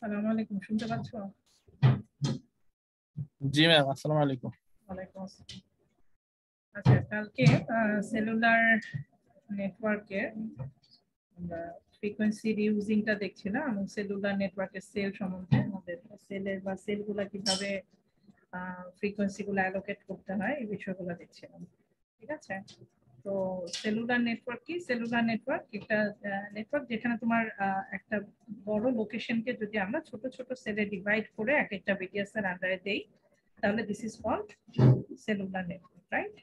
আসসালামু আলাইকুম, শুনতে পাচ্ছ? জি ম্যাম, আসসালামু আলাইকুম। ওয়ালাইকুম আসসালাম। আচ্ছা, কালকে সেলুলার নেটওয়ার্কের আমরা ফ্রিকোয়েন্সি রিউজিংটা দেখছিলাম এবং সেলুলার নেটওয়ার্কের সেল সম্বন্ধে, আমাদের সেলের বা সেলগুলা কিভাবে ফ্রিকোয়েন্সি গুলো অ্যালোকেট করতে হয় এই বিষয়গুলো দেখছিলাম। ঠিক আছে, তো সেলুলার নেটওয়ার্ক কি? সেলুলার নেটওয়ার্ক একটা নেটওয়ার্ক যেখানে তোমার একটা বড় লোকেশনকে যদি আমরা ছোট ছোট সেলে ডিভাইড করে এক একটা বিটিএস এর আন্ডারে দেই, তাহলে this is called cellular network, right?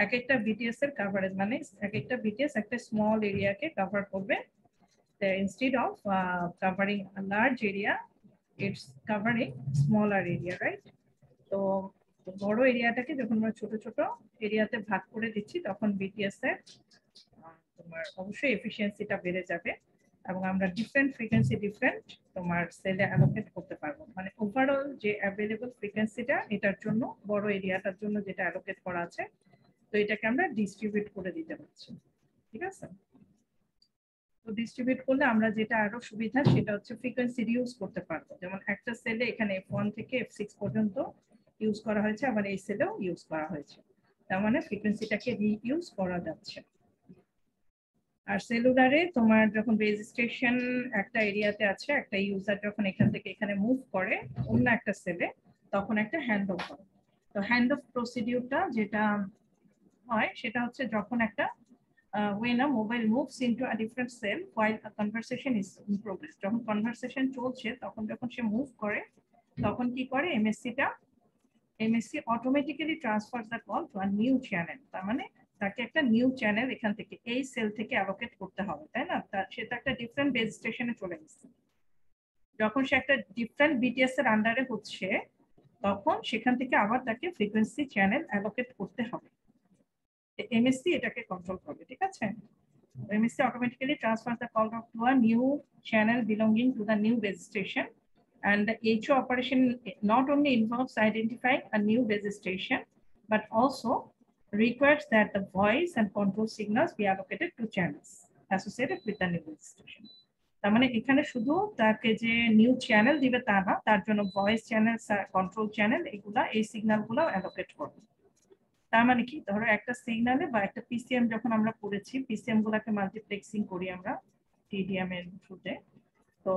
এক একটা বিটিএস এর কভারেজ মানে এক একটা বিটিএস একটা স্মল এরিয়াকে কভার করবে। Instead of covering a large area, it's covering smaller area, right? তো বড় এরিয়াটাকে যখন আমরা ছোট ছোট এরিয়াতে ভাগ করে দিচ্ছি তখন বিটিএস এর তোমার অবশ্যই এফিসিয়েন্সিটা বেড়ে যাবে এবং আমরা ডিফারেন্ট ফ্রিকোয়েন্সি ডিফারেন্ট তোমার সেলে অ্যালোকেট করতে পারবো। মানে ওভারঅল যে অ্যাভেলেবল ফ্রিকোয়েন্সিটা এটার জন্য বড় এরিয়াটার জন্য যেটা অ্যালোকেট করা আছে, তো এটাকে আমরা ডিস্ট্রিবিউট করে দিতে পারছি। ঠিক আছে, তো ডিস্ট্রিবিউট করলে আমরা যেটা আরো সুবিধা সেটা হচ্ছে ফ্রিকোয়েন্সি রিউজ করতে পারবো। যেমন একটা সেলে এখানে F1 থেকে F6 পর্যন্ত ইউজ করা হয়েছে, আবার এই সেলেও ইউজ করা হয়েছে, তার মানে ফ্রিকোয়েন্সিটাকে রিইউজ করা যাচ্ছে। আর সেলুলারে তোমার যখন বেস স্টেশন একটা এরিয়াতে আছে, একটা ইউজার যখন এখান থেকে এখানে মুভ করে অন্য একটা সেলে, তখন একটা হ্যান্ড অফ হয়। তো হ্যান্ড অফ প্রসিডিউরটা যেটা হয় সেটা হচ্ছে যখন একটা when a mobile moves into a different cell while a conversation is in progress, যখন কনভারসেশন চলছে তখন যখন সে মুভ করে তখন কি করে MSc automatically transfer the call to a new channel. তার মানে তাকে একটা নিউ চ্যানেল এখান থেকে এই সেল থেকে অ্যালোকেট করতে হবে, তাই না? সেটা একটা ডিফারেন্ট বেস স্টেশনে চলে গেছে। যখন সে একটা ডিফারেন্ট বিটিএস এর আন্ডারে হচ্ছে তখন সেখান থেকে আবার তাকে ফ্রিকোয়েন্সি চ্যানেল অ্যালোকেট করতে হবে। এমএসসি এটাকে কন্ট্রোল করবে। ঠিক আছে, MSC automatically transfers the call to a new channel belonging to the new base station, and the HO operation not only involves identifying a new base station but also requires that the voice and control signals be allocated to channels associated with the new base station. তার মানে এখানে শুধু তাকে যে new channel দিবে তা না, তার জন্য ভয়েস চ্যানেল, কন্ট্রোল চ্যানেল, এগুলা এই সিগন্যাল গুলো অ্যালোকেট করবে। তার মানে কি, ধরো একটা সিগনালে বা একটা পিসিএম যখন আমরা করেছি, পিসিএম গুলাকে মাল্টিপ্লেক্সিং করি আমরা টিডিএম এর থ্রুতে, তো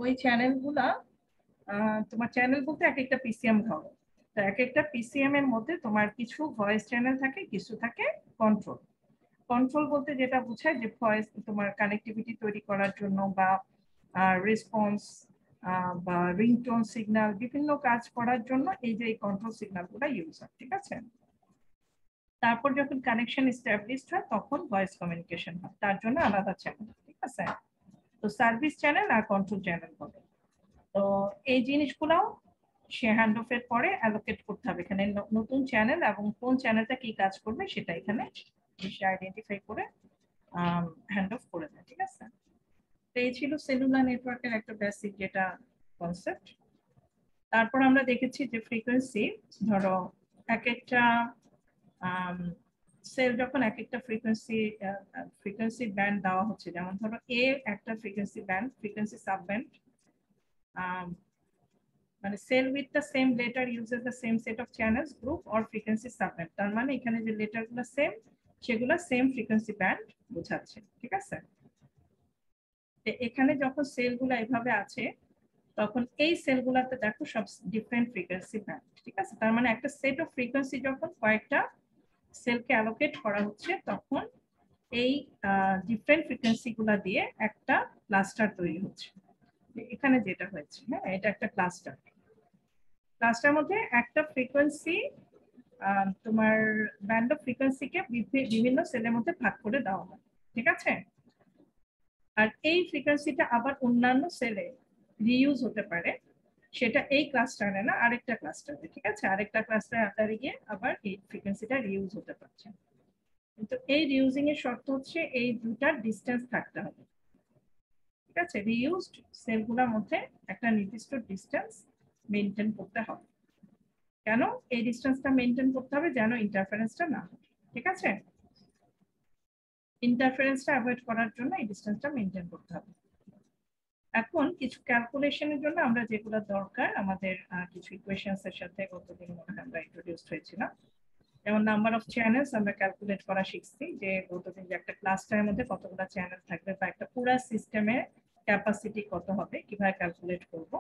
ওই চ্যানেল গুলা তোমার চ্যানেল বলতে এক একটা পিসিএম ধরো, তো এক একটা পিসিএম এর মধ্যে তোমার কিছু ভয়েস চ্যানেল থাকে, কিছু থাকে কন্ট্রোল। কন্ট্রোল বলতে যেটা বোঝায় যে ভয়েস তোমার কানেক্টিভিটি তৈরি করার জন্য বা রেসপন্স বা রিংটোন সিগন্যাল বিভিন্ন কাজ করার জন্য এই যে কন্ট্রোল সিগন্যাল গুলা ইউজ হয়। ঠিক আছে, তারপর যখন কানেকশন এস্টাবলিশড হয় তখন ভয়েস কমিউনিকেশন হয়, তার জন্য আলাদা চ্যানেল। ঠিক আছে, তো সার্ভিস চ্যানেল আর কন্ট্রোল চ্যানেল হবে। তো এই জিনিসগুলোও সে হ্যান্ড অফের পরে অ্যালোকেট করতে হবে এখানে নতুন চ্যানেল, এবং কোন চ্যানেলটা কি কাজ করবে সেটা এখানে সে আইডেন্টিফাই করে হ্যান্ড অফ করে দেয়। ঠিক আছে, তো এই ছিল সেলুলার নেটওয়ার্কের একটা বেসিক যেটা কনসেপ্ট। তারপর আমরা দেখেছি যে ফ্রিকোয়েন্সি, ধরো এক একটা সেল যখন এক একটা ফ্রিকোয়েন্সি ব্যান্ড দেওয়া হচ্ছে, যেমন ধরো এ একটা frequency band, frequency sub band, মানে cell with the same letter uses the same set of channels group or frequency sub band. তার মানে এখানে যে লেটার গুলো সেম, সেগুলো সেম ফ্রিকোয়েন্সি ব্যান্ড বোঝাচ্ছে। ঠিক আছে, এখানে যখন সেলগুলো এভাবে আছে তখন এই সেলগুলোতে দেখো সব ডিফারেন্ট ফ্রিকোয়েন্সি ব্যান্ড। ঠিক আছে, তার মানে একটা সেট অফ ফ্রিকোয়েন্সি যখন কয়েকটা সেলকে অ্যালোকেট করা হচ্ছে তখন এই ডিফারেন্ট ফ্রিকোয়েন্সি গুলা দিয়ে একটা ক্লাস্টার তৈরি হচ্ছে। এখানে যেটা হয়েছে, হ্যাঁ, এটা একটা ক্লাস্টার। ক্লাস্টার মধ্যে একটা ফ্রিকোয়েন্সি তোমার ব্যান্ড অফ ফ্রিকোয়েন্সিকে বিভিন্ন সেলের মধ্যে ভাগ করে দেওয়া হয়। ঠিক আছে, আর এই ফ্রিকোয়েন্সিটা আবার অন্যান্য সেলে রিইউজ হতে পারে, সেটা এই ক্লাস্টারে না, আরেকটা ক্লাস্টারে। ঠিক আছে, আরেকটা ক্লাস্টার আকারে গিয়ে আবার এই ফ্রিকোয়েন্সিটা রিইউজ হতে পারছে। কিন্তু এই রিউজিং এর শর্ত হচ্ছে এই দুটার ডিসটেন্স থাকতে হবে। ঠিক আছে, রিইউজড সেলগুলোর মধ্যে একটা নির্দিষ্ট ডিসটেন্স মেনটেন করতে হবে। কেন এই ডিসটেন্সটা মেনটেন করতে হবে? যেন ইন্টারফারেন্সটা না হয়। ঠিক আছে, ইন্টারফারেন্সটা অ্যাভয়েড করার জন্য এই ডিসটেন্সটা মেনটেন করতে হবে। এখন কিছু ক্যালকুলেশনের জন্য আমরা যেগুলো দরকার আমাদের কিছু ইকুয়েশনস এর সাথে গতদিন মনে হয় আমরা ইন্ট্রোডিউস হয়েছিলাম। যেমন নাম্বার অফ চ্যানেলস আমরা ক্যালকুলেট করা শিখছি, যে গতদিন যে একটা ক্লাস্টারের মধ্যে কতগুলো চ্যানেল থাকবে বা একটা পুরো সিস্টেমের ক্যাপাসিটি কত হবে কিভাবে ক্যালকুলেট করব।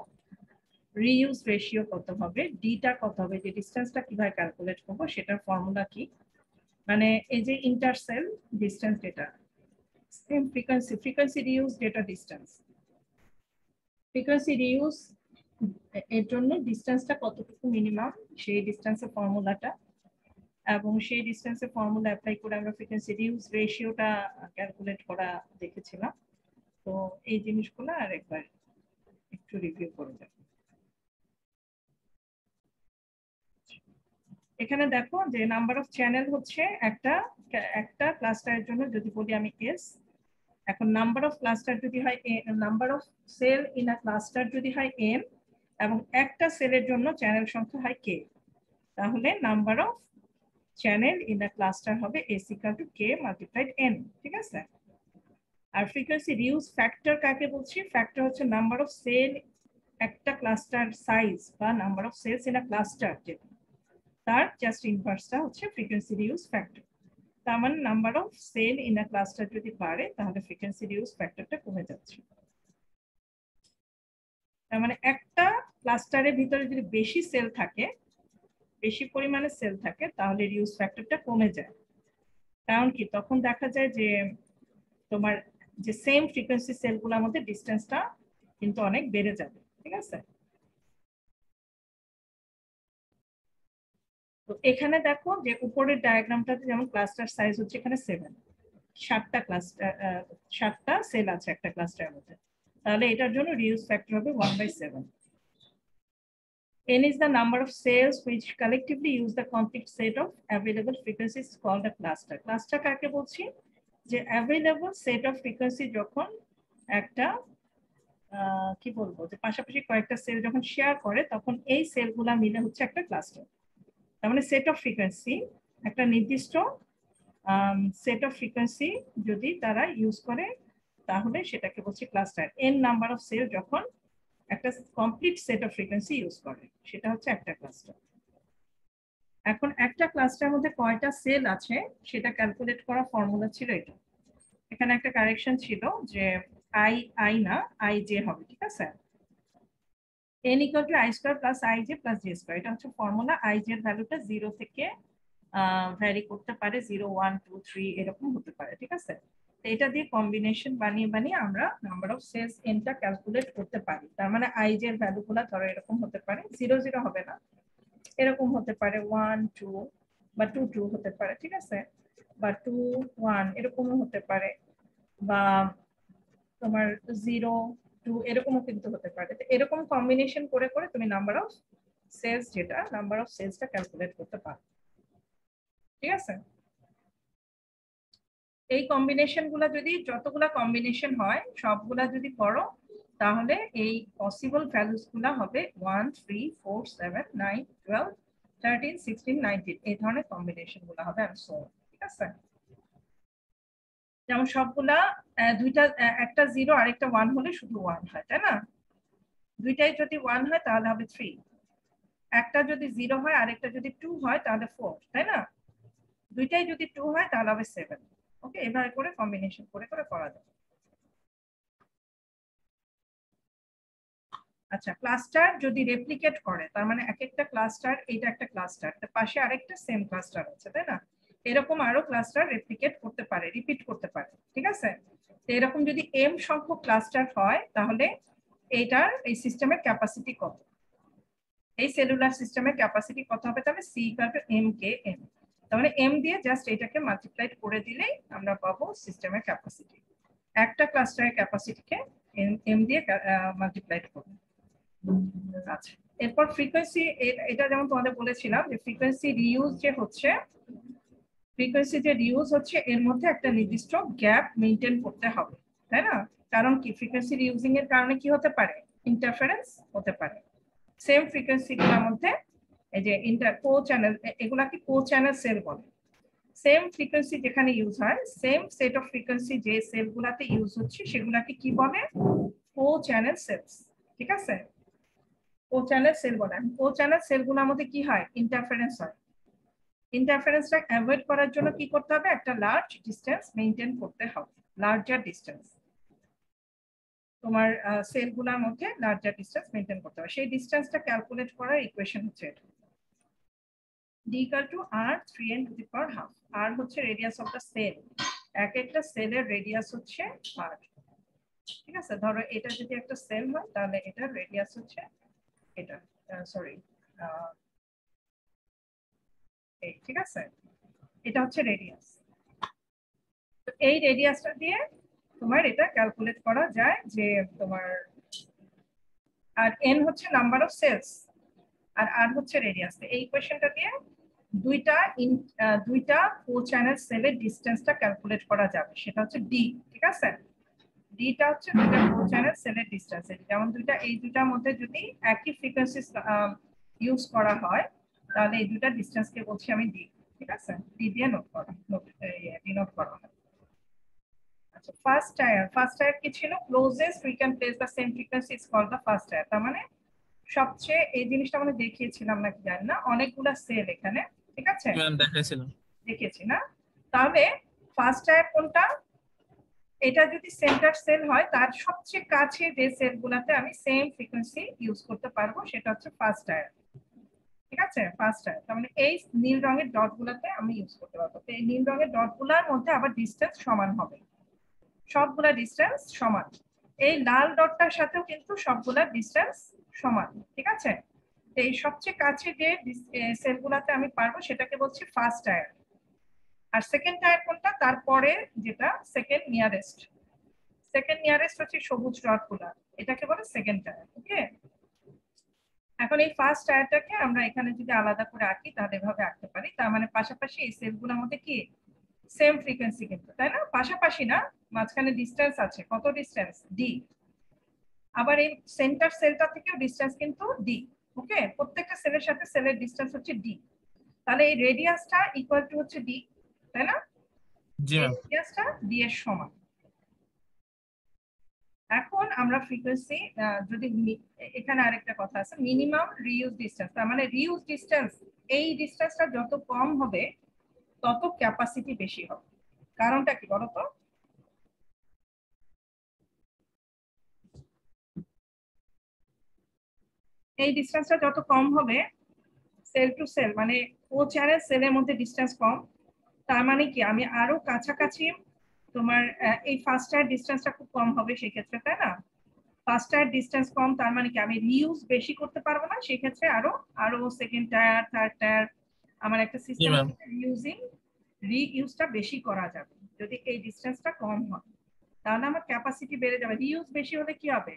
রিইউজ রেশিও কত হবে, ডিটা কত হবে, যে ডিসটেন্সটা কিভাবে ক্যালকুলেট করব সেটার ফর্মুলা কি, মানে এই যে intercell distance data, same frequency reuse data distance, frequency reuse এর জন্য ডিসটেন্সটা কতটুকু মিনিমাম সেই ডিসটেন্সের ফর্মুলাটা, এবং সেই ডিসটেন্সের ফর্মুলা অ্যাপ্লাই করে আমরা ফ্রিকোয়েন্সি রিইউজ রেশিওটা ক্যালকুলেট করা দেখেছিলাম। তো এই জিনিসগুলো আর একবার একটু রিভিউ করে দেব। এখানে দেখো যে নাম্বার অফ চ্যানেল হচ্ছে একটা ক্লাস্টারের জন্য যদি বলি আমি এস, এখন নাম্বার অফ ক্লাস্টার যদি হয় number of cell in a cluster যদি হয় এম, এবং একটা সেলের জন্য চ্যানেল সংখ্যা হয় কে, তাহলে number of channel in a cluster হবে S equal to K multiplied N. ঠিক আছে। আর ফ্রিকোয়েন্সি রিউজ ফ্যাক্টর কাকে বলছি, ফ্যাক্টর হচ্ছে নাম্বার অফ সেল, একটা ক্লাস্টার সাইজ বা number of cells in a cluster, যেটা তার জাস্ট ইনভার্সটা হচ্ছে ফ্রিকোয়েন্সি রিউজ ফ্যাক্টর। তার মানে number of cell in a cluster যদি বাড়ে তাহলে ফ্রিকোয়েন্সি রিউজ ফ্যাক্টরটা কমে যাচ্ছে। তার মানে একটা ক্লাস্টারের ভিতরে যদি বেশি সেল থাকে, বেশি পরিমাণে সেল থাকে, তাহলে রিউজ ফ্যাক্টরটা কমে যায়। কারণ কি, তখন দেখা যায় যে তোমার যে সেম ফ্রিকোয়েন্সি সেলগুলোর মধ্যে ডিসটেন্সটা কিন্তু অনেক বেড়ে যাবে। ঠিক আছে। তো এখানে দেখো যে উপরের ডায়াগ্রামটাতে যেমন ক্লাস্টার সাইজ হচ্ছে এখানে 7, 7টা সেল আছে একটা ক্লাস্টারের মধ্যে, তাহলে এটার জন্য রিউজ ফ্যাক্টর হবে 1/7। n is the number of cells which collectively use the complete set of available frequencies called a cluster. Cluster কাকে বলছি, যে available set of frequency যখন একটা কি বলবো, যে পাশাপাশি কয়েকটা সেল যখন শেয়ার করে তখন এই সেলগুলা মিলে হচ্ছে একটা ক্লাস্টার। তার মানে সেট অফ ফ্রিকোয়েন্সি, একটা নির্দিষ্ট সেট অফ ফ্রিকোয়েন্সি যদি তারা ইউজ করে তাহলে সেটাকে বলছে cluster. N number of cell যখন একটা complete set of frequency use করে সেটা হচ্ছে একটা ক্লাস্টার। এখন একটা ক্লাস্টারের মধ্যে কয়টা সেল আছে সেটা ক্যালকুলেট করা ফর্মুলা ছিল এটা। এখানে একটা কারেকশন ছিল যে আই না আই জে হবে। ঠিক আছে। n equal to i square plus ij plus j square, এটা হচ্ছে ফর্মুলা। i j এর ভ্যালুটা 0 থেকে ভ্যারি করতে পারে, 0 1 2 3 এরকম হতে পারে। ঠিক আছে। তো এটা দিয়ে কম্বিনেশন বানিয়ে বানিয়ে আমরা নাম্বার অফ সেলস n টা ক্যালকুলেট করতে পারি। তার মানে i j এর ভ্যালুগুলো ধরো এরকম হতে পারে, 0 0 হবে না, এরকম হতে পারে 1 2 বা 2 2 হতে পারে। ঠিক আছে। বা 2 1 এরকমও হতে পারে, বা তোমার 0 2 এরকমও কিন্তু হতে পারে। তো এরকম কম্বিনেশন করে করে তুমি নাম্বার অফ সেলস, যেটা নাম্বার অফ সেলসটা ক্যালকুলেট করতে পারো। ঠিক আছে। এই কম্বিনেশন গুলা যদি যতগুলা কম্বিনেশন হয় সবগুলা যদি করো তাহলে এই পসিবল ভ্যালুস গুলা হবে 1 3 4 7 9 12 13 16 19, এই ধরনের কম্বিনেশন গুলা হবে। ঠিক আছে। যেমন সবগুলা দুইটা, একটা 0 আরেকটা 1 হলে শুধু 1 হয়, তাই না? দুইটাই যদি 1 হয় তাহলে হবে 3, একটা যদি 0 হয় আরেকটা যদি 2 হয় তাহলে 4, তাই না? দুইটাই যদি 2 হয় তাহলে হবে 7। ওকে, এভাবে করে কম্বিনেশন করে করে করা যায়। আচ্ছা, ক্লাস্টার যদি রেপ্লিকেট করে, তার মানে এক একটা ক্লাস্টার, এটা একটা ক্লাস্টার, তার পাশে আরেকটা সেম ক্লাস্টার আছে, তাই না? এরকম আরো ক্লাস্টার রেপ্লিকেট করতে পারে, রিপিট করতে পারে। ঠিক আছে। তো এরকম যদি এম সংখ্যক ক্লাস্টার হয় তাহলে এইটার এই সিস্টেমের ক্যাপাসিটি কত, এই সেলুলার সিস্টেমের ক্যাপাসিটি কত হবে, তাহলে C equal to M K M. তার মানে এম দিয়ে জাস্ট এটাকে মাল্টিপ্লাই করে দিলেই আমরা পাবো সিস্টেমের ক্যাপাসিটি। একটা ক্লাস্টারের ক্যাপাসিটিকে এম দিয়ে মাল্টিপ্লাই করব। আচ্ছা, এরপর ফ্রিকোয়েন্সি, এটা যেমন তোমাদের বলেছিলাম যে ফ্রিকোয়েন্সি রিইউজ যে হচ্ছে, ফ্রিকোয়েন্সি যে রিইউজ হচ্ছে এর মধ্যে একটা নির্দিষ্ট গ্যাপ মেইনটেইন করতে হবে, তাই না? কারণ কি, ফ্রিকোয়েন্সি রিইউজিং এর কারণে কি হতে পারে, ইন্টারফারেন্স হতে পারে। সেম ফ্রিকোয়েন্সি গুলোর মধ্যে এই যে কো চ্যানেল, এগুলাকে কো চ্যানেল সেল বলে। সেম ফ্রিকোয়েন্সি যেখানে ইউজ হয়, সেম সেট অফ ফ্রিকোয়েন্সি যে সেলগুলাতে ইউজ হচ্ছে সেগুলাকে কি বলে, ও চ্যানেল সেলস, ঠিক আছে? ও চ্যানেল সেল বলে। ও চ্যানেল সেলগুলোর মধ্যে কি হয়? ইন্টারফারেন্স হয়। ইন্টারফারেন্সটা অ্যাভয়েড করার জন্য কি করতে হবে? একটা লার্জ ডিসটেন্স মেইনটেইন করতে হবে, লার্জার ডিসটেন্স। তোমার সেলগুলোর মধ্যে লার্জার ডিসটেন্স মেইনটেইন করতে হবে। সেই ডিসটেন্সটা ক্যালকুলেট করার ইকুয়েশন হচ্ছে এটা। d equal to r 3n to the power half। r হচ্ছে রেডিয়াস অফ দ্য সেল, এক একটা সেলের রেডিয়াস হচ্ছে r, ঠিক আছে? ধরো এটা যদি একটা সেল হয় তাহলে এটার রেডিয়াস হচ্ছে এটা, সরি এই, ঠিক আছে? এটা হচ্ছে রেডিয়াস। তো এই রেডিয়াসটা দিয়ে তোমার এটা ক্যালকুলেট করা যায় যে তোমার, আর n হচ্ছে নাম্বার অফ সেলস আর r হচ্ছে রেডিয়াস। এই কোশ্চেনটা দিয়ে দুইটা কো চ্যানেল সেলের ডিসটেন্সটা ক্যালকুলেট করা যাবে, সেটা হচ্ছে d, ঠিক আছে? ডিটা হচ্ছে দুইটা কো চ্যানেল সেলের ডিসটেন্স। যেমন এই দুইটার মধ্যে যদি একই ফ্রিকোয়েন্সি ইউজ করা হয় তাহলে এই দুইটা ডিসটেন্সকে বলছি আমি ডি, ঠিক আছে? ডি দিয়ে ডিনোট করা হয়। আচ্ছা, ফার্স্ট টায়ার কি ছিল? Closest we can place the same frequency is called the first tier. তার মানে সবচেয়ে, এই জিনিসটা আমরা দেখিয়েছিলাম নাকি জানি না, অনেকগুলা সেল এখানে, ঠিক আছে? দেখিয়েছি না? তাহলে ফার্স্ট টায়ার কোনটা? এটা যদি সেন্টার সেল হয় তার সবচেয়ে কাছে যে সেলগুলোতে আমি সেম ফ্রিকোয়েন্সি ইউজ করতে পারবো সেটা হচ্ছে ফার্স্ট টায়ার, ঠিক আছে? ফার্স্ট টায়ার তার মানে এই নীল রঙের ডটগুলোতে আমি ইউজ করতে পারবো। তো এই নীল রঙের ডটগুলোর মধ্যে আবার ডিসটেন্স সমান হবে, সবগুলা ডিসটেন্স সমান। এই লাল ডটটার সাথেও কিন্তু সবগুলা ডিসটেন্স সমান, ঠিক আছে? এই সবচেয়ে কাছে যে সেলগুলোতে আমি পারবো সেটাকে বলছি ফার্স্ট টায়ার। আর সেকেন্ড টায়ার কোনটা? তারপরে যেটা সেকেন্ড নিয়ারেস্ট, সেকেন্ড নিয়ারেস্ট হচ্ছে সবুজ ডটগুলা, এটাকে বলে সেকেন্ড টায়ার। ওকে, এখন এই ফার্স্ট টায়ারটাকে আমরা এখানে যদি আলাদা করে আঁকি তাহলে এভাবে আঁকতে পারি। তার মানে পাশাপাশি এই সেলগুলোর মধ্যে কি সেম ফ্রিকোয়েন্সি কিন্তু, তাই না? পাশাপাশি না, মাঝখানে ডিসটেন্স আছে, কত ডিসটেন্স? ডি। আবার এই সেন্টার সেলটা থেকেও ডিসটেন্স কিন্তু ডি। ওকে, প্রত্যেকটা সেলের সাথে সেলের ডিসটেন্স হচ্ছে ডি। তাহলে এই রেডিয়াসটা ইকুয়াল টু হচ্ছে ডি, তাই না? রেডিয়াসটা ডি এর সমান। এখন আমরা ফ্রিকোয়েন্সি যদি এখানে আরেকটা কথা আছে, মিনিমাম রিইউজ ডিসটেন্স। তার মানে রিইউজ ডিসটেন্স, এই ডিসটেন্সটা যত কম হবে তত ক্যাপাসিটি বেশি হবে। কারণটা কি বলো তো? এই ডিসটেন্সটা যত কম হবে সেল টু সেল, মানে ও চ্যানেল সেলের মধ্যে ডিসটেন্স কম, তার মানে কি আমি আরো কাছাকাছি তোমার এই ফার্স্ট টায়ার ডিসটেন্সটা খুব কম হবে সেক্ষেত্রে, তাই না? ফার্স্ট টায়ার ডিসটেন্স কম, তার মানে কি আমি রিইউজ বেশি করতে পারবো না, সেক্ষেত্রে আরো আরো সেকেন্ড টায়ার থার্ড টায়ার আমার একটা সিস্টেম রিইউজটা বেশি করা যাবে যদি এই ডিসটেন্সটা কম হয়। তাহলে আমার ক্যাপাসিটি বেড়ে যাবে। রিইউজ বেশি হলে কি হবে?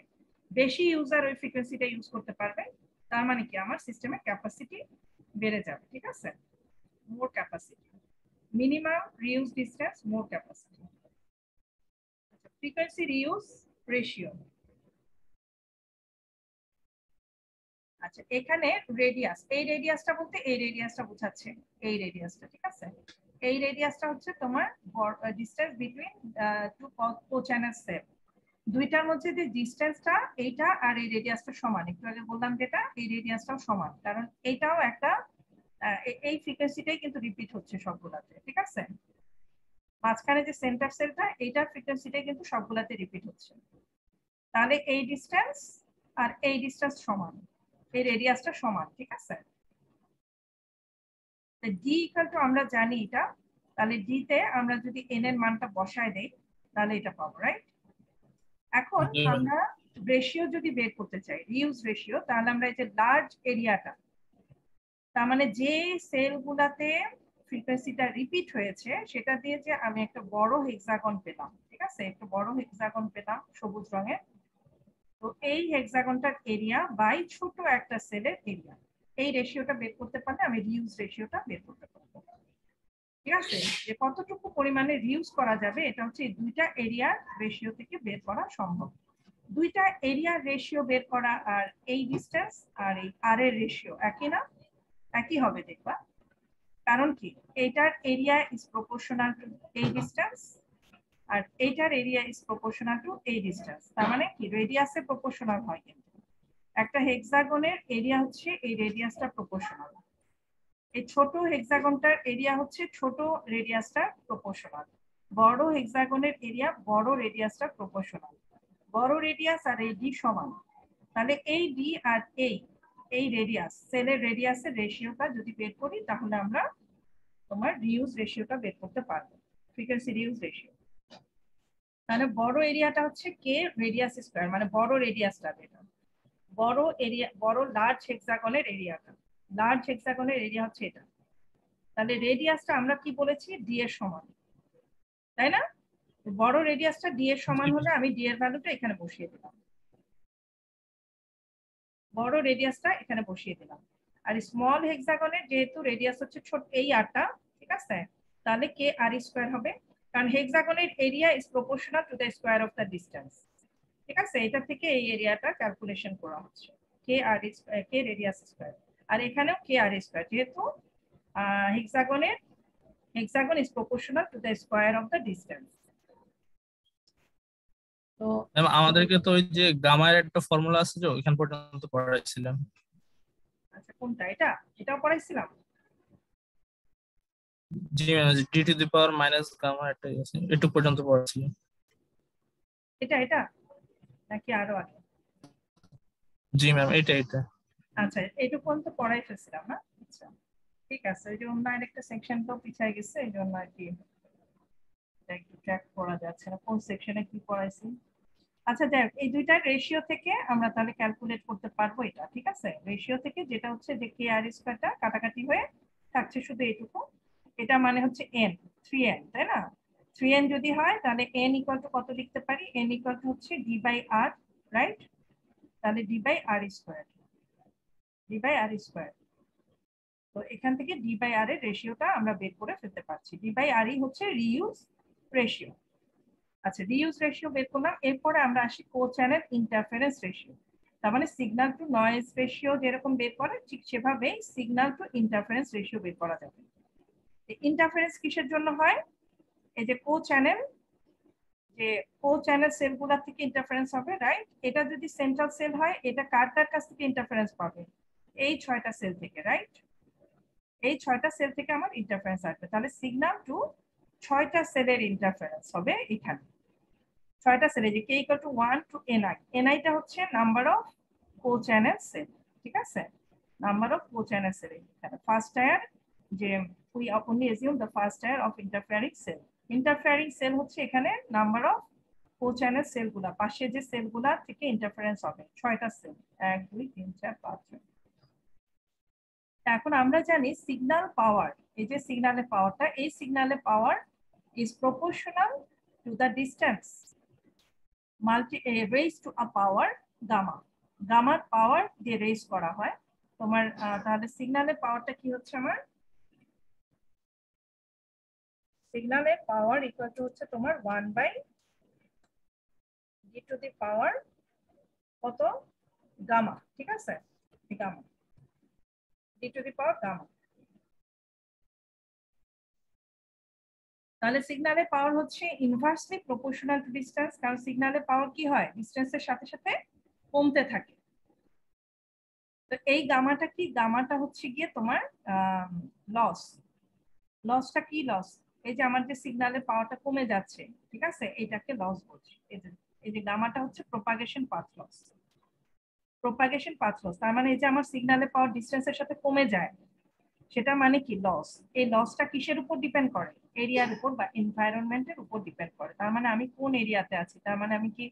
বেশি ইউজার ওই ফ্রিকোয়েন্সিটা ইউজ করতে পারবে, তার মানে কি আমার সিস্টেমের ক্যাপাসিটি বেড়ে যাবে, ঠিক আছে? মোর ক্যাপাসিটি, মিনিমাম রিইউজ ডিসটেন্স, মোর ক্যাপাসিটি। Frequency reuse ratio. আচ্ছা, এখানে রেডিয়াস, এই রেডিয়াসটা বলতে এই রেডিয়াসটা বোঝাচ্ছে, এই রেডিয়াসটা, ঠিক আছে? এই রেডিয়াসটা হচ্ছে তোমার ডিসটেন্স বিটুইন টু কো চ্যানেল সেল। দুইটার মধ্যে যে ডিসটেন্সটা, এইটা আর এই রেডিয়াসটা সমান। একটু আগে বললাম যেটা, এই রেডিয়াসটাও সমান, কারণ এটাও একটা এই ফ্রিকোয়েন্সিটাই কিন্তু রিপিট হচ্ছে সবগুলাতে, ঠিক আছে? মাঝখানে যে সেন্টার সেলটা, এইটার ফ্রিকোয়েন্সিটাই কিন্তু সবগুলাতে রিপিট হচ্ছে। তাহলে এই ডিসটেন্স আর এই ডিসটেন্স সমান, এই রেডিয়াসটা সমান, ঠিক আছে? ডি ইকুয়াল টু আমরা জানি এটা, তাহলে ডি তে আমরা যদি এন এর মানটা বসায় দেই তাহলে এটা পাবো, রাইট? এখন আমরা রেশিও যদি বের করতে চাই, রিউজ রেশিও, তাহলে আমরা এই যে লার্জ এরিয়াটা, তার মানে যে সেলগুলাতে ফ্রিকোয়েন্সিটা রিপিট হয়েছে সেটা দিয়ে যে আমি একটা বড় হেক্সাগন পেলাম, ঠিক আছে? একটা বড় হেক্সাগন পেলাম সবুজ রঙের। তো এই হেক্সাগনটার এরিয়া বাই ছোট একটা সেলের এরিয়া, এই রেশিওটা বের করতে পারলে আমি রিউজ রেশিওটা বের করতে পারবো, ঠিক আছে? যে কতটুকু পরিমাণে রিউজ করা যাবে এটা হচ্ছে এই দুইটা এরিয়ার রেশিও থেকে বের করা সম্ভব। দুইটা এরিয়ার রেশিও বের করা আর এই ডিসটেন্স আর এই আর এর রেশিও একই না? একই হবে দেখবা। কারণ কি, এটার এরিয়া ইজ প্রপোর্শনাল টু এই ডিসটেন্স আর এইটার এরিয়া ইজ প্রপোর্শনাল টু এই ডিসটেন্স। তার মানে কি রেডিয়াসে প্রপোর্শনাল হয়, কিন্তু একটা হেক্সাগনের এরিয়া হচ্ছে এই রেডিয়াসটা প্রপোর্শনাল, এই ছোট হেক্সাগনটার এরিয়া হচ্ছে ছোট রেডিয়াসটা প্রপোর্শনাল, বড় হেক্সাগনের এরিয়া বড় রেডিয়াসটা প্রপোর্শনাল। বড় রেডিয়াস আর এই ডি সমান, তাহলে এই ডি আর এই রেডিয়াস, সেলের রেডিয়াসের রেশিওটা যদি বের করি তাহলে আমরা তোমার রিউজ রেশিওটা বের করতে পারবো, ফ্রিকোয়েন্সি রিউজ রেশিও। তাহলে বড় এরিয়াটা হচ্ছে কে রেডিয়াস স্কয়ার, মানে বড় রেডিয়াসটা, যেটা বড় এরিয়া, বড় লার্জ হেক্সাগনের এরিয়াটা, লার্জ হেক্সাগনের এরিয়া হচ্ছে এটা। তাহলে রেডিয়াসটা আমরা কি বলেছি, ডি এর সমান, তাই না? বড় রেডিয়াসটা ডি এর সমান হলে আমি ডি এর ভ্যালুটা এখানে বসিয়ে দিলাম, বড় রেডিয়াসটা এখানে বসিয়ে দিলাম। আর স্মল হেক্সাগনের যেহেতু রেডিয়াস হচ্ছে ছোট এই আরটা, ঠিক আছে, তাহলে কে আর স্কয়ার হবে, কারণ হেক্সাগনের area is proportional to the square of the distance. ঠিক আছে, এটা থেকে এই এরিয়াটা ক্যালকুলেশন করা হচ্ছে, কে আর কে রেডিয়াস স্কয়ার, আর এখানেও কে আর স্কয়ার, যেহেতু hexagon is proportional to the square of the distance. তো আমাদেরকে তো ওই যে গামার একটা ফর্মুলা আছে যে ওইখান পর্যন্ত পড়াইছিলাম। আচ্ছা কোনটা, এটা এটাও পড়াইছিলাম? জি D to the power minus gamma একটা আছে, একটু পর্যন্ত পড়াইছিলাম। এটা এটা নাকি আরো আগে? জি ম্যাম এটা। আচ্ছা এইটুকু পর্যন্ত পড়াই ফেলছিলাম না, আচ্ছা ঠিক আছে, ওই যে অন্য আরেকটা সেকশন তো পিছায় গেছে, এই জন্য আর কি একটু ট্র্যাক করা যাচ্ছে না কোন সেকশনে কি পড়াইছি। আচ্ছা দেখ, এই দুইটার রেশিও থেকে আমরা তাহলে ক্যালকুলেট করতে পারবো এটা, ঠিক আছে, রেশিও থেকে যেটা হচ্ছে যে কে আর স্কয়ারটা কাটাকাটি হয়ে থাকছে শুধু এইটুকু, এটা মানে হচ্ছে n 3n, তাই না? 3n যদি হয় তাহলে n ইকুয়াল টু কত লিখতে পারি, n ইকুয়াল টু হচ্ছে d বাই r, রাইট? তাহলে d by r square, d by r square. তো এখান থেকে d বাই r এর রেশিওটা আমরা বের করে ফেলতে পারছি, d বাই r হচ্ছে রিইউজ রেশিও। আচ্ছা রিইউজ রেশিও বের করলাম, এরপরে আমরা আসি কো চ্যানেল ইন্টারফারেন্স রেশিও। তার মানে সিগন্যাল টু নয়েজ রেশিও যেরকম বের করে ঠিক সেভাবেই সিগন্যাল টু ইন্টারফারেন্স রেশিও বের করা যাবে। ইন্টারফারেন্স কিসের জন্য হয়, এই যে কো চ্যানেল সেলগুলা থেকে ইন্টারফারেন্স হবে, রাইট? এটা যদি সেন্ট্রাল সেল হয় এটা কার কাছ থেকে ইন্টারফারেন্স পাবে, এই 6টা সেল থেকে, রাইট? এই 6টা সেল থেকে আমার ইন্টারফারেন্স আসবে, তাহলে সিগন্যাল টু 6টা সেলের ইন্টারফারেন্স হবে এখানে, 6টা সেল, যে K equal to 1 to ni, ni-টা হচ্ছে number of co channel cell, ঠিক আছে, number of co channel cell. এখানে ফার্স্ট টায়ার, যে we only assume the first tier of interfering cell, interfering cell হচ্ছে এখানে নাম্বার অফ কো চ্যানেল সেলগুলা, পাশে যে সেলগুলা থেকে ইন্টারফারেন্স হবে 6টা সেল, 1 2 3 4 5 6। এখন আমরা জানি সিগন্যাল পাওয়ার, এই যে সিগন্যালের পাওয়ারটা, এই সিগন্যালের power is proportional to the distance raised to a power gamma, গামার পাওয়ার দিয়ে রেজ করা হয় তোমার। তাহলে সিগন্যালের পাওয়ারটা কি হচ্ছে আমার, সিগন্যালের পাওয়ার ইকুয়াল টু হচ্ছে তোমার 1 বাই জি টু দি পাওয়ার কত, গামা, ঠিক আছে, gamma, G to the power gamma. তাহলে সিগন্যালের পাওয়ার হচ্ছে ইনভার্সলি প্রপোর্শনাল টু ডিসটেন্স, কারণ সিগন্যালের পাওয়ার কি হয় ডিসটেন্সের সাথে সাথে কমতে থাকে। তো এই গামাটা কি, গামাটা হচ্ছে গিয়ে তোমার লস, লসটা কি লস, এই যে আমার যে সিগন্যালের পাওয়ারটা কমে যাচ্ছে, ঠিক আছে, এটাকে লস বলছি। এই যে গামাটা হচ্ছে propagation path loss, propagation path loss, তার মানে এই যে আমার সিগন্যালের পাওয়ার ডিসটেন্সের সাথে কমে যায়, সেটা মানে কি লস। এই লসটা কিসের উপর ডিপেন্ড করে, এরিয়ার উপর বা এনভায়রনমেন্টের উপর ডিপেন্ড করে। তার মানে আমি কোন এরিয়াতে আছি, তার মানে আমি কি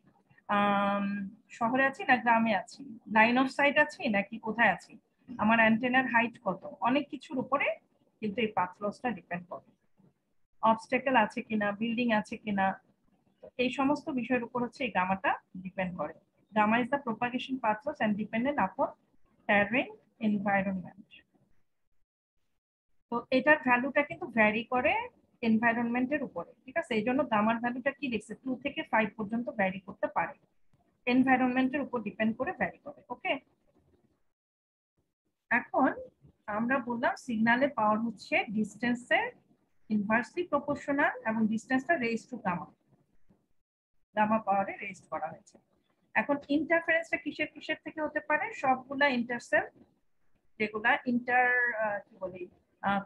শহরে আছি না গ্রামে আছি, লাইন অফ সাইট আছি নাকি কোথায় আছি, আমার অ্যান্টেনার হাইট কত, অনেক কিছুর উপরে কিন্তু এই পাথ লসটা ডিপেন্ড করে, অবস্টেকেল আছে কিনা, বিল্ডিং আছে কিনা, এই সমস্ত বিষয়ের উপর হচ্ছে এই গামাটা ডিপেন্ড করে। Gamma is the propagation path loss and dependent upon terrain environment। তো এটার ভ্যালুটা কিন্তু ভ্যারি করে এনভায়রনমেন্টের উপরে, ঠিক আছে, এই জন্য গামার ভ্যালুটা কি লিখছে 2 থেকে 5 পর্যন্ত ভ্যারি করতে পারে, এনভায়রনমেন্টের উপর ডিপেন্ড করে ভ্যারি করে। ওকে, এখন আমরা বললাম সিগন্যালের পাওয়ার হচ্ছে ডিসটেন্সের ইনভার্সলি প্রপোর্শনাল এবং ডিসটেন্সটা রেজ টু গামা। গামা পাওয়ারে রেজড করা হয়েছে। এখন ইন্টারফারেন্সটা কিসের কিসের থেকে হতে পারে? সবগুলা ইন্টারসেল, যেগুলা কি বলি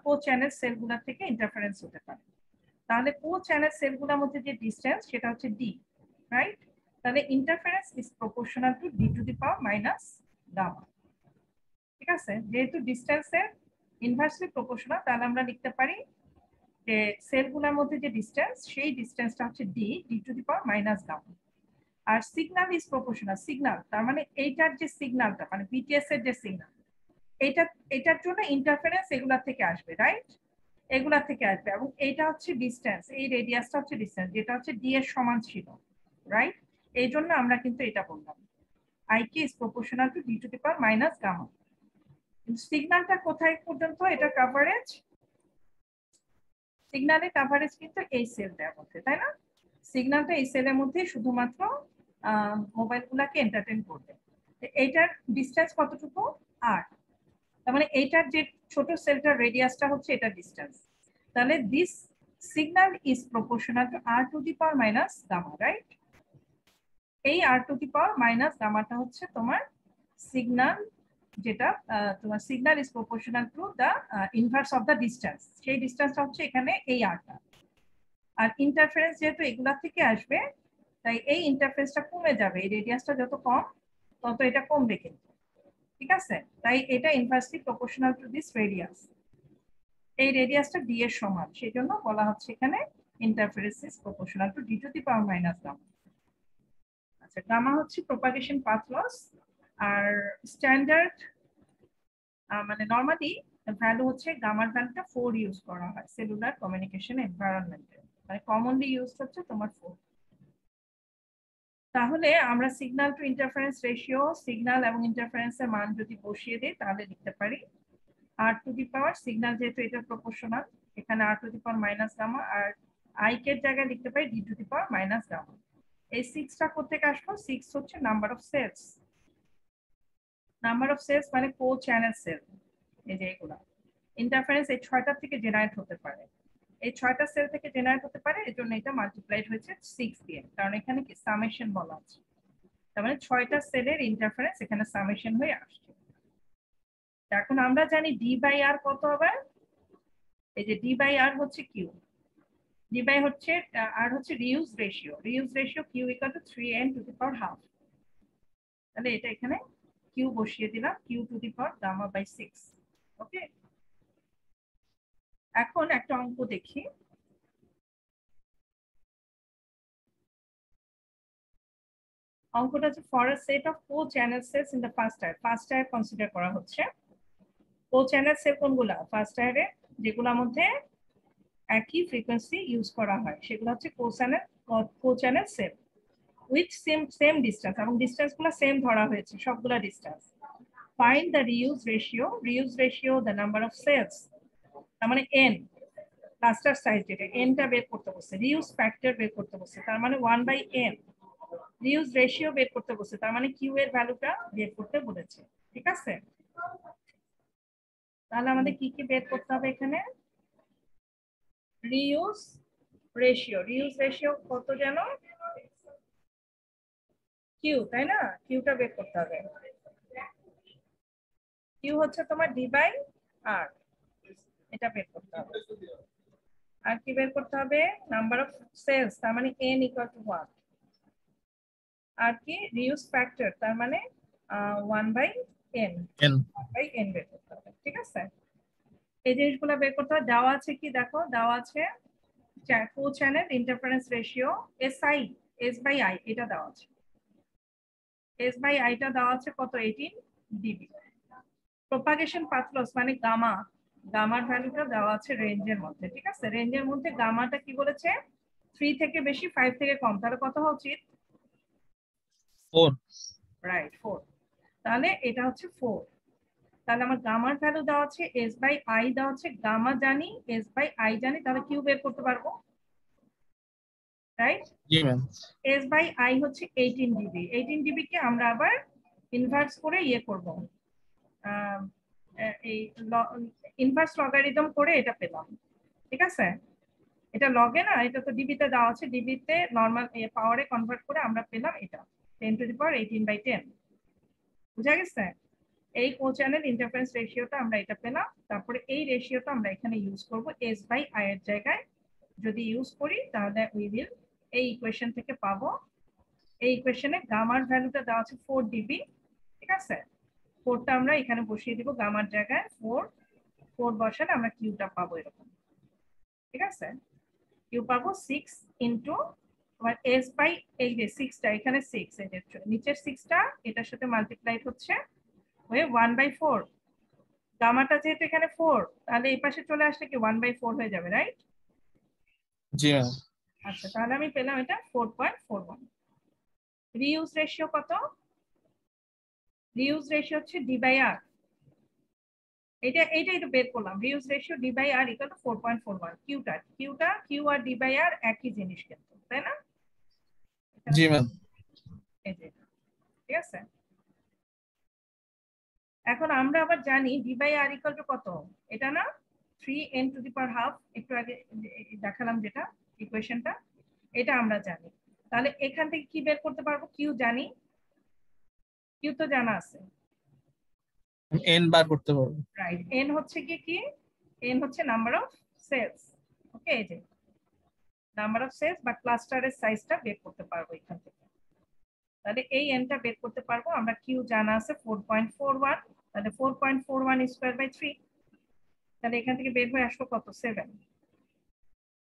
কো চ্যানেল সেলগুলা থেকে ইন্টারফারেন্স হতে পারে। তাহলে কো চ্যানেল সেলগুলোর মধ্যে যে ডিসটেন্স সেটা হচ্ছে ডি, রাইট? তাহলে interference is proportional to D to the power minus gamma. ঠিক আছে, যেহেতু ডিসটেন্সের ইনভার্সলি প্রপোর্শনাল, তাহলে আমরা লিখতে পারি যে সেলগুলোর মধ্যে যে ডিসটেন্স সেই ডিসটেন্সটা হচ্ছে D to the power minus gamma. আর সিগন্যাল ইজ প্রপোর্শনাল, সিগন্যাল তার মানে এইটার যে সিগন্যালটা মানে বিটিএস এর যে সিগন্যাল, এটার জন্য ইন্টারফারেন্স এগুলা থেকে আসবে, রাইট? এগুলা থেকে আসবে, এবং এইটা হচ্ছে ডিসটেন্স, এই রেডিয়াসটা হচ্ছে ডিসটেন্স যেটা হচ্ছে ডি এর সমান ছিল, রাইট? এই জন্য আমরা কিন্তু এটা বললাম I K is proportional to D to the power minus gamma. সিগন্যালটা কোথায় পর্যন্ত এটা কাভারেজ? সিগন্যালের কাভারেজ কিন্তু এই সেলটার মধ্যে, তাই না? সিগন্যালটা এই সেলের মধ্যে শুধুমাত্র মোবাইল গুলাকে এন্টারটেইন করবে। এইটার ডিসটেন্স কতটুকু? আর তার মানে এইটার যে ছোট সেলটার রেডিয়াসটা হচ্ছে এটা ডিসটেন্স। তাহলে this signal is proportional to R to the power minus gamma, right? এই R to the power minus গামাটা হচ্ছে তোমার সিগন্যাল, যেটা তোমার signal is proportional to the inverse of the distance, সেই ডিসটেন্সটা হচ্ছে এখানে এই আরটা। আর ইন্টারফারেন্স যেহেতু এগুলা থেকে আসবে, তাই এই ইন্টারফারেন্সটা কমে যাবে, এই রেডিয়াসটা যত কম তত এটা কমবে কিন্তু, ঠিক আছে? তাই এটা inversely proportional to this radius, এই রেডিয়াসটা ডি এর সমান, সেই জন্য বলা হচ্ছে এখানে interference is proportional to D to the power minus gamma. আচ্ছা, গামা হচ্ছে প্রপাগেশন পাথ লস। আর স্ট্যান্ডার্ড মানে নরমালি ভ্যালু হচ্ছে গামার ভ্যালুটা 4 ইউজ করা হয় সেলুলার কমিউনিকেশন এনভায়রনমেন্টে, মানে কমনলি ইউজ হচ্ছে তোমার 4। তাহলে আমরা signal two interference ratio, signal এবং ইন্টারফারেন্সের মান যদি বসিয়ে দিই তাহলে লিখতে পারি আর টু দি পাওয়ার, সিগন্যাল যেহেতু এটা প্রপোর্শনাল এখানে R to the power minus gamma, আর আই কে জায়গায় লিখতে পারি D to the power minus gamma. এই 6টা কোথেকে আসলো? 6 হচ্ছে number of cells, number of cells মানে কো চ্যানেল সেল, এই যে এগুলা ইন্টারফারেন্স এই 6টা থেকে জেনারেট হতে পারে, এই 6টা সেল থেকে জেনারেট হতে পারে, এর জন্য এটা মাল্টিপ্লাইড হয়েছে 6 দিয়ে, কারণ এখানে কি সামেশন বলা আছে, তার মানে 6টা সেলের ইন্টারফারেন্স এখানে সামেশন হয়ে আসছে। এখন আমরা জানি ডি বাই আর কত হবে? এই যে ডি বাই আর হচ্ছে কিউ, ডি বাই হচ্ছে আর হচ্ছে reuse ratio Q equal to 3n to the power half. তাহলে এটা এখানে কিউ বসিয়ে দিলাম, Q to the power gamma by 6। Okay, এখন একটা অঙ্ক দেখি। অঙ্কটা হচ্ছে for a set of four channel cells in the first tier consider করা হচ্ছে। ফোর চ্যানেল সেল কোনগুলা? ফার্স্ট টায়ারে যেগুলোর মধ্যে একই ফ্রিকোয়েন্সি ইউজ করা হয় সেগুলো হচ্ছে co channel cell with same distance, এবং ডিসটেন্স গুলো সেম ধরা হয়েছে সবগুলা distance. Find the reuse ratio the number of cells, তার মানে এন ক্লাস্টার সাইজ যেটা এনটা বের করতে বলছে, রিউজ ফ্যাক্টর বের করতে বলছে তার মানে 1/n, রিউজ রেশিও বের করতে বলছে তার মানে কিউ এর ভ্যালুটা বের করতে বলেছে, ঠিক আছে? তাহলে আমাদের কি কি বের করতে হবে এখানে? রিউজ রেশিও কত যেন? কিউ, তাই না? কিউটা বের করতে হবে। কিউ হচ্ছে তোমার ডি বাই আর, এটা বের করতে হবে। আর কি বের করতে হবে? নাম্বার অফ সেলস তার মানে n ইকুয়াল টু 1। আর কি? রিউজ ফ্যাক্টর তার মানে 1/n, 1/n বের করতে হবে, ঠিক আছে? এই জিনিসগুলো বের করতে হবে। দেওয়া আছে কি দেখো, দেওয়া আছে co channel interference ratio S by I, এটা দেওয়া আছে, এস বাই আইটা দেওয়া আছে কত? 18 ডিবি। প্রপাগেশন পাথ লস মানে গামার ভ্যালুটা দেওয়া আছে রেঞ্জের মধ্যে, ঠিক আছে? রেঞ্জের মধ্যে গামাটা কি বলেছে? 3 থেকে বেশি 5 থেকে কম, তাহলে কত হওয়া উচিত? 4। রাইট, 4। তাহলে এটা হচ্ছে 4। তাহলে আমার গামার ভ্যালু দেওয়া আছে এস বাই আই দেওয়া আছে, গামা জানি এস বাই আই জানি, তাহলে কিউ বের করতে পারবো, রাইট? জি ম্যাম। এস বাই আই হচ্ছে 18 ডিবি, 18 ডিবি কে আমরা আবার ইনভার্স করে ইয়ে করব, এই ইনভার্স লগারিদম করে এটা পেলাম, ঠিক আছে? এটা লগে না, এটা তো ডিবি তে দেওয়া আছে, ডিবি তে নরমাল পাওয়ারে কনভার্ট করে আমরা পেলাম এটা 10^18/10। বুঝা গেছে? এই কোচ্যানেল ইন্টারফারেন্স রেশিওটা আমরা এটা পেলাম। তারপরে এই রেশিওটা আমরা এখানে ইউজ করব S/I এর জায়গায়। যদি ইউজ করি তাহলে উই উইল এই ইকুয়েশন থেকে পাবো, এই ইকুয়েশনে গামার ভ্যালুটা দেওয়া আছে 4 ডিবি, ঠিক আছে? 4টা আমরা এখানে বসিয়ে দিব গামার জায়গায়, 4 বসালে আমরা কিউটা পাবো এরকম, ঠিক আছে? কিউ পাবো 6 ইনটু আমার S/, এই যে 6টা এখানে 6, এই যে নিচের 6টা এটার সাথে মাল্টিপ্লাই হচ্ছে হয়ে 1/4। গামাটা যেহেতু এখানে 4, তাহলে এই পাশে চলে আসলে কি 1/4 হয়ে যাবে, রাইট? জি ম্যাম। আচ্ছা, তাহলে আমি পেলাম এটা 4.41। রিউজ রেশিও কত? রিউজ রেশিও হচ্ছে D/R। এইটাই তো বের করলাম, reuse ratio D/R equal to 4.41। Q আর D/R একই জিনিস কিন্তু, তাই না? জি ম্যাম। এই যে, ঠিক আছে। এখন আমরা আবার জানি D/R ইকুয়াল টু কত, এটা না 3n⁻²। একটু আগে দেখালাম যেটা ইকুয়েশনটা, এটা আমরা জানি। তাহলে এখান থেকে কি বের করতে পারবো? কিউ জানি, কিউ তো জানা আছে, এন বার করতে পারবো। রাইট? এন হচ্ছে কি এন হচ্ছে নাম্বার অফ সেলস। ওকে, এই যে নাম্বার অফ সেলস বা ক্লাস্টারের সাইজটা বের করতে পারবো এখান থেকে। তাহলে এই এনটা বের করতে পারবো আমরা, কিউ জানা আছে 4.41, তাহলে 4.41²/3, তাহলে এখান থেকে বের হয়ে আসলো কত? 7।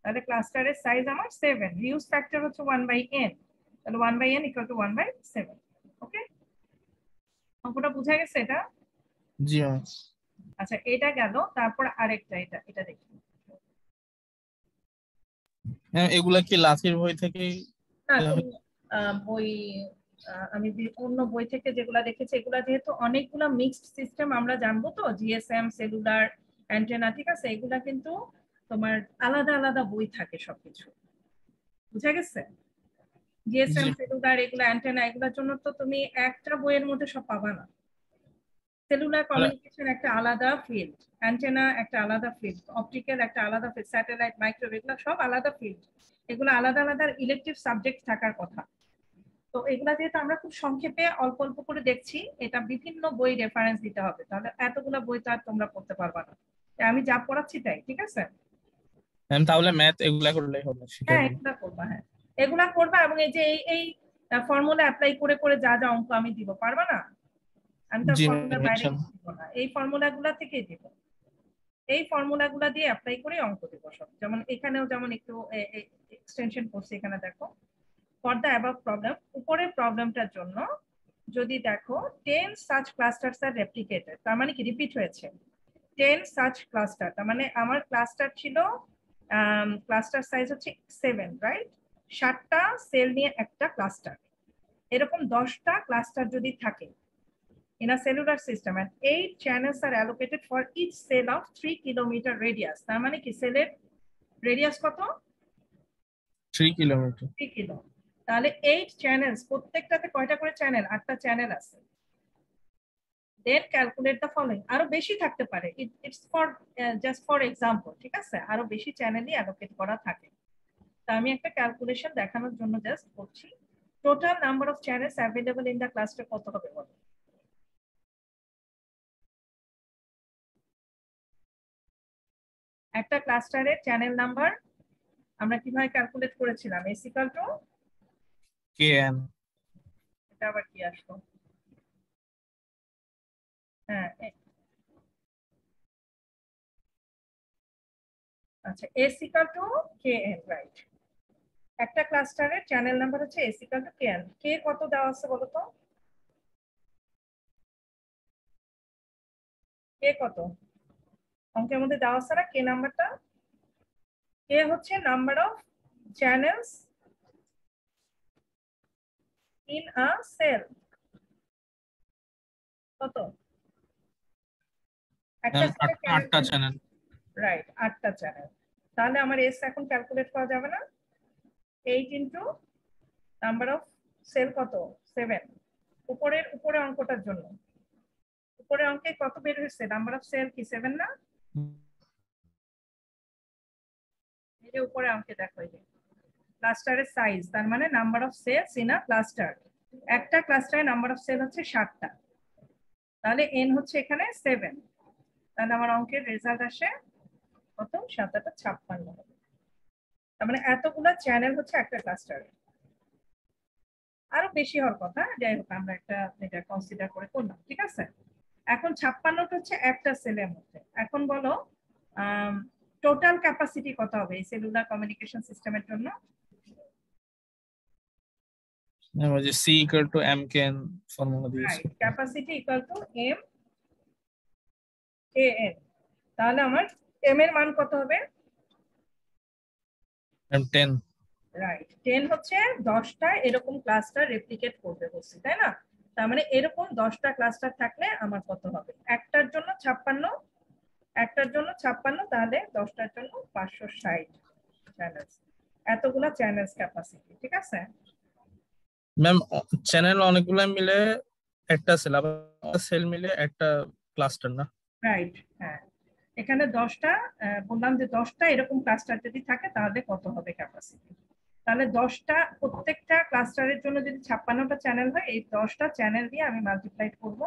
তাহলে ক্লাস্টারের সাইজ আমার 7, রিউজ ফ্যাক্টর হচ্ছে 1/n, তাহলে 1/n ইকুয়াল টু 1/7। ওকে, অঙ্কটা বুঝা গেছে এটা? জি ম্যাম। আচ্ছা, এটা গেল। তারপর আরেকটা, এটা দেখি। ম্যাম এগুলা কি লাথির বই থেকে না, তুমি বই আমি অন্য বই থেকে যেগুলা দেখেছি, এগুলা যেহেতু অনেকগুলা মিক্সড সিস্টেম আমরা জানবো তো, জিএসএম, সেলুলার, অ্যান্টেনা, ঠিক আছে? এগুলা কিন্তু তোমার আলাদা আলাদা বই থাকে সবকিছু, বুঝা গেছে? জি জিএসএম, সেলুলার, এগুলা অ্যান্টেনা, এগুলোর জন্য তো তুমি একটা বইয়ের মধ্যে সব পাবা না। সেলুলার কমিউনিকেশন একটা আলাদা ফিল্ড, অ্যান্টেনা একটা আলাদা ফিল্ড, অপটিক্যাল একটা আলাদা ফিল্ড, স্যাটেলাইট, মাইক্রোওয়েভ, এগুলো সব আলাদা ফিল্ড। এগুলো আলাদা আলাদা ইলেকটিভ সাবজেক্ট থাকার কথা। তো এগুলা যেহেতু আমরা খুব সংক্ষেপে অল্প অল্প করে দেখছি, এটা বিভিন্ন বই রেফারেন্স দিতে হবে, তাহলে এতগুলো বই তো আর তোমরা পড়তে পারবা না। আমি যা পড়াচ্ছি তাই, ঠিক আছে? ম্যাম, তাহলে ম্যাথ এগুলা করলেই হবে, শিখে হ্যাঁ, গেল। এগুলা করবা, হ্যাঁ এগুলা করবা। এবং এই যে এই ফর্মুলা অ্যাপ্লাই করে করে যা যা অঙ্ক আমি দিব, পারবা না? আমি তো জি ফর্মুলার ম্যাম বাইরে ইনশাআল্লাহ। কিছু দিব না, এই ফর্মুলা গুলা থেকেই দিব। এই ফর্মুলা গুলা দিয়ে অ্যাপ্লাই করে অঙ্ক দিব সব। যেমন এখানেও যেমন একটু এক্সটেনশন করছি, এখানে দেখো ফর দ্য অ্যাবাভ প্রবলেম, উপরের প্রবলেমটার জন্য যদি দেখো 10 such clusters are replicated, তার মানে কি রিপিট হয়েছে 10 such cluster, তার মানে আমার ক্লাস্টার ছিল, ক্লাস্টার সাইজ হচ্ছে 7, রাইট? 7টা সেল নিয়ে একটা ক্লাস্টার, এরকম 10টা ক্লাস্টার যদি থাকে in a cellular system and 8 channels are allocated for each cell of 3 kilometer radius, তার মানে কি সেলের রেডিয়াস কত? 3 কিলোমিটার। 3 কিলো। তাহলে 8 চ্যানেলস, প্রত্যেকটাতে কয়টা করে চ্যানেল? 8টা চ্যানেল আছে। দেন ক্যালকুলেট দ্য ফলোইং, আরো বেশি থাকতে পারে, it's for just for example, ঠিক আছে? আরো বেশি চ্যানেলই অ্যালোকেট করা থাকে। তা আমি একটা ক্যালকুলেশন দেখানোর জন্য জাস্ট করছি। Total number of channels available in the cluster কত হবে বলো? একটা ক্লাস্টারের চ্যানেল নাম্বার আমরা কিভাবে ক্যালকুলেট করেছিলাম? S equal to, K N. এটা আবার কি আসলো? হ্যাঁ, আচ্ছা, S equal to K N, right? একটা ক্লাস্টারের চ্যানেল নাম্বার হচ্ছে S equal to K N. K কত দেওয়া আছে বলো তো? কে কত অঙ্কের মধ্যে দেওয়া আছে না কে নাম্বারটা? কে হচ্ছে number of channels in a cell. কত? একটা ম্যাম সেলের চ্যানেল, 8টা চ্যানেল। রাইট, 8টা চ্যানেল। তাহলে আমার এস এখন ক্যালকুলেট করা যাবে না? 8 ইন্টু নাম্বার অফ সেল কত? 7। উপরে অঙ্কটার জন্য, উপরে অঙ্কে কত বের হয়েছে? নাম্বার অফ সেল কি 7 না? এই যে উপরে অঙ্কে দেখো, এই যে ক্লাস্টারের সাইজ তার মানে number of cells in a cluster. একটা ক্লাস্টারে নাম্বার অফ সেল হচ্ছে 7টা, তাহলে এন হচ্ছে এখানে 7। তাহলে আমার অঙ্কের রেজাল্ট আসে কত? 7×56 হবে। তার মানে এতগুলা চ্যানেল হচ্ছে একটা ক্লাস্টারে। আরো বেশি হওয়ার কথা, যাই হোক আমরা এটা কনসিডার করে করলাম, ঠিক আছে। এখন 56টা হচ্ছে একটা সেলের মধ্যে। এখন বলো টোটাল ক্যাপাসিটি কত হবে এই সেলুলার কমিউনিকেশন সিস্টেমের জন্য? ওই যে C equal to M K N formula দিয়েছে। Right, capacity equal to M K N. তাহলে আমার এম এর মান কত হবে? এম 10। রাইট, 10 হচ্ছে 10টা এরকম ক্লাস্টার রেপ্লিকেট করবে বলছি, তাই না? তার মানে এরকম 10টা ক্লাস্টার থাকলে আমার কত হবে? একটার জন্য 56, একটার জন্য 56, তাহলে 10টার জন্য 560 চ্যানেলস। এতগুলা চ্যানেলস ক্যাপাসিটি, ঠিক আছে। ম্যাম চ্যানেল অনেকগুলো মিলে একটা সেল, আবার সেল মিলে একটা ক্লাস্টার না? রাইট, হ্যাঁ। এখানে 10টা বললাম যে 10টা এরকম ক্লাস্টার যদি থাকে তাহলে কত হবে ক্যাপাসিটি। তাহলে 10টা প্রত্যেকটা ক্লাস্টারের জন্য যদি 56টা চ্যানেল হয়, এই 10টা চ্যানেল দিয়ে আমি মাল্টিপ্লাই করব,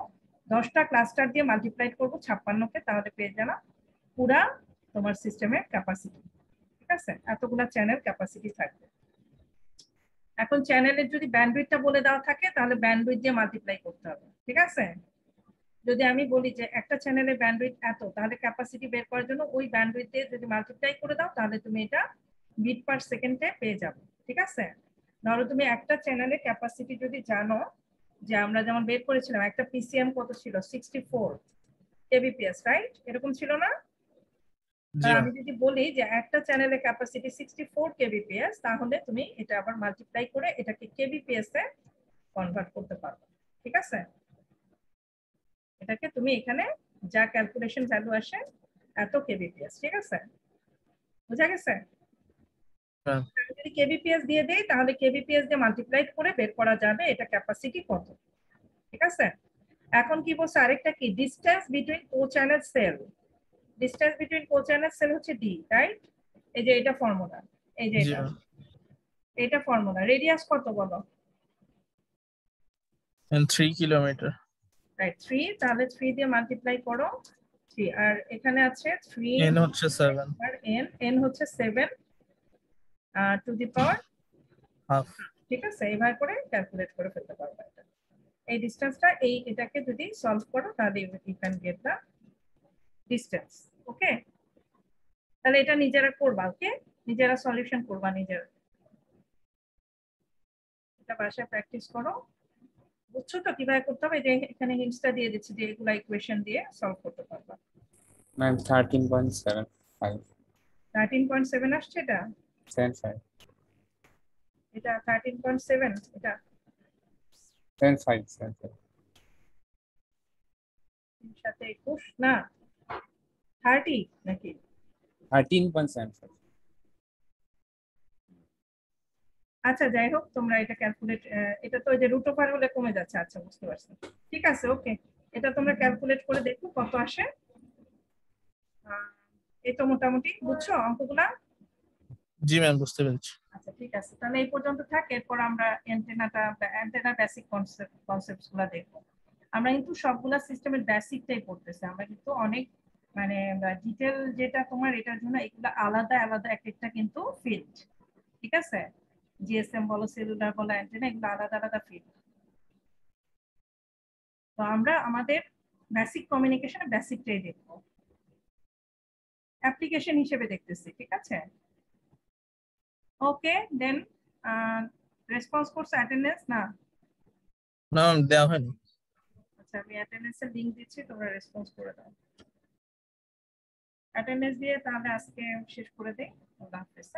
10টা ক্লাস্টার দিয়ে মাল্টিপ্লাই করব 56কে, তাহলে পেয়ে গেলাম পুরা তোমার সিস্টেমের ক্যাপাসিটি, ঠিক আছে। এতগুলা চ্যানেল ক্যাপাসিটি থাকবে। এখন চ্যানেলের যদি ব্যান্ডউইথটা বলে দেওয়া থাকে তাহলে ব্যান্ডউইথ দিয়ে মাল্টিপ্লাই করতে হবে, ঠিক আছে। যদি আমি বলি যে একটা চ্যানেলের ব্যান্ডউইথ এত, তাহলে ক্যাপাসিটি বের করার জন্য ওই ব্যান্ডউইথ দিয়ে যদি মাল্টিপ্লাই করে দাও তাহলে তুমি এটা বিট পার সেকেন্ডে পেয়ে যাবে, ঠিক আছে। ধরো তুমি একটা চ্যানেলের ক্যাপাসিটি যদি জানো, যে আমরা যেমন বের করেছিলাম একটা পিসিএম কত ছিল, 64 কেবিপিএস, রাইট? এরকম ছিল না? আর আমি যদি বলি যে একটা চ্যানেলের ক্যাপাসিটি 64 কেবিপিএস, তাহলে তুমি এটা আবার মাল্টিপ্লাই করে এটাকে কেবিপিএস এ কনভার্ট করতে পারবে, ঠিক আছে। এটাকে তুমি এখানে যা ক্যালকুলেশন ভ্যালু আসে এত কেবিপিএস, ঠিক আছে, বুঝা গেছে? যদি কেবিপিএস দিয়ে দেই তাহলে কেবিপিএস দিয়ে মাল্টিপ্লাই করে বের করা যাবে এটা ক্যাপাসিটি কত, ঠিক আছে। এখন কি বলছে আরেকটা, কি ডিসটেন্স বিটুইন কো চ্যানেল সেল। ডিসটেন্স বিটুইন কো চ্যানেল সেল হচ্ছে ডি, রাইট? এই যে এটা ফর্মুলা, এই যে এটা ফর্মুলা। রেডিয়াস কত বলো? 3 কিলোমিটার। রাইট, 3। তাহলে 3 দিয়ে মাল্টিপ্লাই করো 3, আর এখানে আছে 3 এন হচ্ছে 7 আর এন, এন হচ্ছে 7 টু দি পাওয়ার হাফ। ঠিক আছে, এইভাবে করে ক্যালকুলেট করে ফেলতে পারবে এটা। এই ডিসটেন্সটা এটাকে যদি সলভ করো তাহলে you can get the distance. Okay, তাহলে এটা নিজেরা করবা, ওকে, নিজেরা সলিউশন করবা নিজেরা, এটা বাসায় প্র্যাকটিস করো। বুঝছো তো কিভাবে করতে হবে? যে এখানে হিন্টসটা দিয়ে দিচ্ছি যে এগুলা ইকুয়েশন দিয়ে সলভ করতে পারবা। ম্যাম 13.75 13.7 আসছে এটা? 75 এটা 13.7, এটা 75 সাথে 21 না 30 নাকি? 13.75 আচ্ছা যাই হোক, তোমরা এটা ক্যালকুলেট, এটা তো ওই যে রুট ওভার হলে কমে যাচ্ছে। আচ্ছা বুঝতে পারছি, ঠিক আছে, ওকে। এটা তোমরা ক্যালকুলেট করে দেখো কত আসে। এই তো মোটামুটি বুঝছো অঙ্কগুলা? জি ম্যাম, বুঝতে পেরেছি। আচ্ছা ঠিক আছে, তাহলে এই পর্যন্ত থাক। এরপর আমরা অ্যান্টেনার বেসিক কনসেপ্টস গুলা দেখবো। আমরা কিন্তু সবগুলা সিস্টেমের বেসিকটাই পড়তেছি, আমরা কিন্তু অনেক মানে ডিটেল যেটা তোমার এটার জন্য এগুলা আলাদা আলাদা এক একটা কিন্তু ফিল্ড, ঠিক আছে। জিএসএম বলো, সেলুলার বলো, অ্যান্টেনা, এগুলো আলাদা আলাদা ফিল্ড। তো আমরা আমাদের বেসিক কমিউনিকেশন বেসিকটাই দেখবো, অ্যাপ্লিকেশন হিসেবে দেখতেছি, ঠিক আছে। ওকে দেন, রেসপন্স কোর্স অ্যাটেন্ডেন্স না? না ম্যাম, দেওয়া হয়নি। আচ্ছা আমি অ্যাটেন্ডেন্সের লিংক দিচ্ছি, তোমরা রেসপন্স করে দাও। অ্যাটেন্ডেন্স দিয়ে তাহলে আজকে শেষ করে দেই। আল্লাহ হাফেজ।